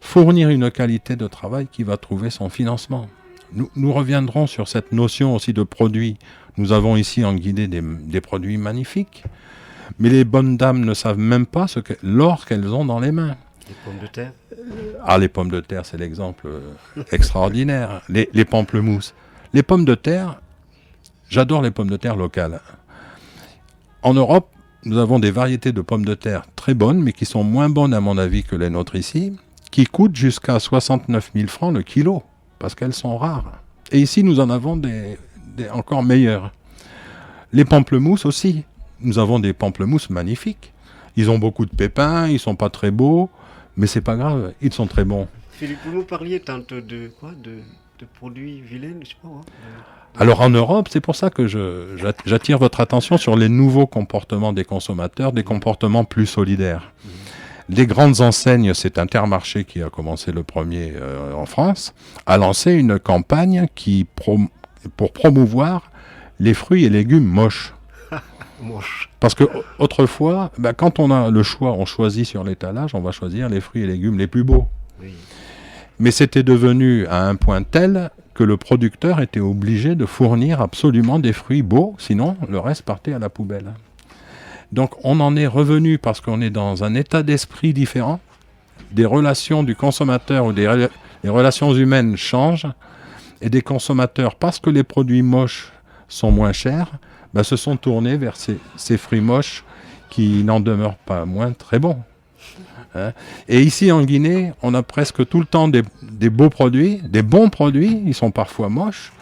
fournir une qualité de travail qui va trouver son financement. Nous reviendrons sur cette notion aussi de produits. Nous avons ici en Guinée des produits magnifiques, mais les bonnes dames ne savent même pas l'or qu'elles ont dans les mains. Les pommes de terre. Les pommes de terre, c'est l'exemple extraordinaire. Les pamplemousses. Les pommes de terre, j'adore les pommes de terre locales. En Europe, nous avons des variétés de pommes de terre très bonnes, mais qui sont moins bonnes à mon avis que les nôtres ici, qui coûtent jusqu'à 69 000 francs le kilo, parce qu'elles sont rares. Et ici, nous en avons des encore meilleures. Les pamplemousses aussi. Nous avons des pamplemousses magnifiques. Ils ont beaucoup de pépins, ils ne sont pas très beaux, mais c'est pas grave, ils sont très bons. Philippe, vous nous parliez tantôt de produits vilains, je sais pas. Alors en Europe, c'est pour ça que j'attire votre attention sur les nouveaux comportements des consommateurs, des comportements plus solidaires. Les grandes enseignes, c'est Intermarché qui a commencé le premier en France, a lancé une campagne pour promouvoir les fruits et légumes moches. Moche. Parce que autrefois, quand on a le choix, on choisit sur l'étalage, on va choisir les fruits et légumes les plus beaux. Oui. Mais c'était devenu à un point tel que le producteur était obligé de fournir absolument des fruits beaux, sinon le reste partait à la poubelle. Donc on en est revenu parce qu'on est dans un état d'esprit différent, des relations du consommateur ou les relations humaines changent, et des consommateurs, parce que les produits moches sont moins chers, se sont tournés vers ces fruits moches qui n'en demeurent pas moins très bons. Et ici en Guinée, on a presque tout le temps des beaux produits, des bons produits, ils sont parfois moches,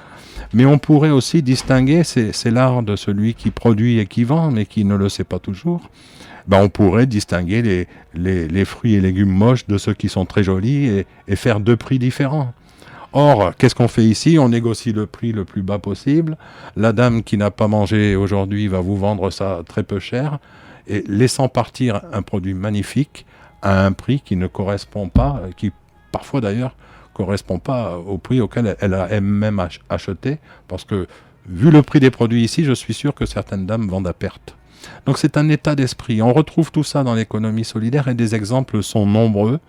mais on pourrait aussi distinguer, c'est l'art de celui qui produit et qui vend, mais qui ne le sait pas toujours. On pourrait distinguer les fruits et légumes moches de ceux qui sont très jolis et faire deux prix différents. Or, qu'est-ce qu'on fait ici? On négocie le prix le plus bas possible. La dame qui n'a pas mangé aujourd'hui va vous vendre ça très peu cher, et laissant partir un produit magnifique à un prix qui ne correspond pas, qui parfois d'ailleurs correspond pas au prix auquel elle a elle-même acheté, parce que vu le prix des produits ici, je suis sûr que certaines dames vendent à perte. Donc c'est un état d'esprit. On retrouve tout ça dans l'économie solidaire, et des exemples sont nombreux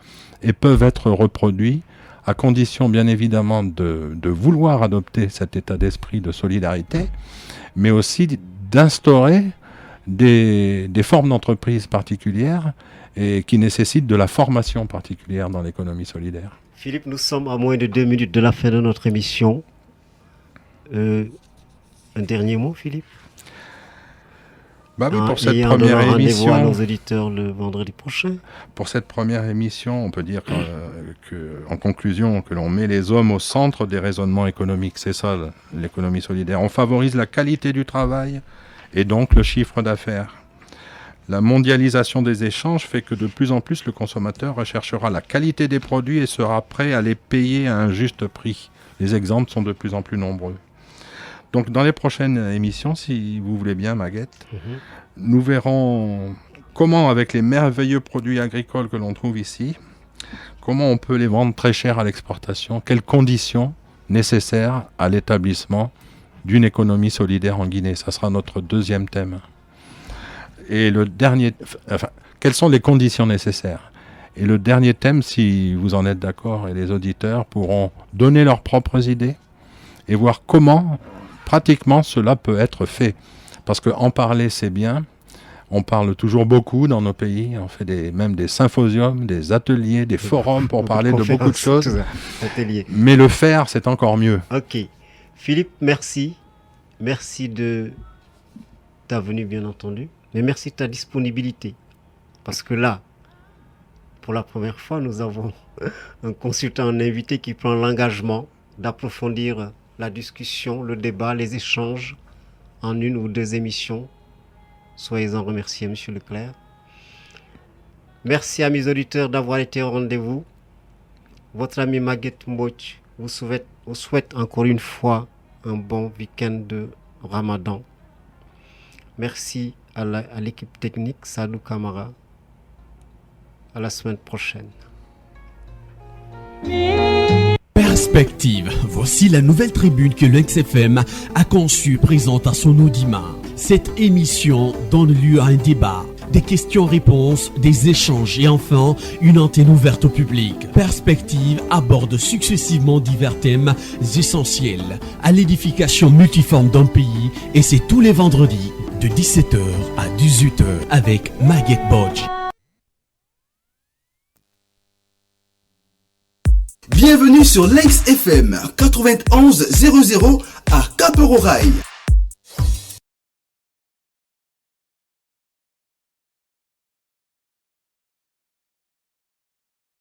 et peuvent être reproduits, à condition bien évidemment de vouloir adopter cet état d'esprit de solidarité, mais aussi d'instaurer des formes d'entreprise particulières et qui nécessitent de la formation particulière dans l'économie solidaire. Philippe, nous sommes à moins de 2 minutes de la fin de notre émission. Un dernier mot, Philippe? Oui, pour cette et première rendez-vous émission, à nos auditeurs le vendredi prochain. Pour cette première émission, on peut dire en conclusion que l'on met les hommes au centre des raisonnements économiques. C'est ça l'économie solidaire. On favorise la qualité du travail et donc le chiffre d'affaires. La mondialisation des échanges fait que de plus en plus le consommateur recherchera la qualité des produits et sera prêt à les payer à un juste prix. Les exemples sont de plus en plus nombreux. Donc dans les prochaines émissions, si vous voulez bien, Maguette, nous verrons comment, avec les merveilleux produits agricoles que l'on trouve ici, comment on peut les vendre très cher à l'exportation, quelles conditions nécessaires à l'établissement d'une économie solidaire en Guinée. Ça sera notre deuxième thème. Et le dernier, quelles sont les conditions nécessaires? Et le dernier thème, si vous en êtes d'accord, et les auditeurs pourront donner leurs propres idées et voir comment pratiquement cela peut être fait. Parce qu'en parler, c'est bien. On parle toujours beaucoup dans nos pays. On fait même des symposiums, des ateliers, des forums pour parler de beaucoup de choses. Mais le faire, c'est encore mieux. Ok. Philippe, merci. Merci de ta venue, bien entendu. Mais merci de ta disponibilité. Parce que là, pour la première fois, nous avons un consultant, un invité qui prend l'engagement d'approfondir la discussion, le débat, les échanges en une ou deux émissions. Soyez-en remerciés, Monsieur Leclerc. Merci à mes auditeurs d'avoir été au rendez-vous. votre ami Maguette Mbouch vous souhaite encore une fois un bon week-end de Ramadan. Merci à l'équipe technique, Sadou Kamara. À la semaine prochaine. Perspective, voici la nouvelle tribune que Lynx FM a conçue, présente à son audimat. Cette émission donne lieu à un débat, des questions-réponses, des échanges et enfin une antenne ouverte au public. Perspective aborde successivement divers thèmes essentiels à l'édification multiforme d'un pays et c'est tous les vendredis de 17h à 18h avec Maguette Bodge. Bienvenue sur Lynx FM 91 00 à Cap-Rail.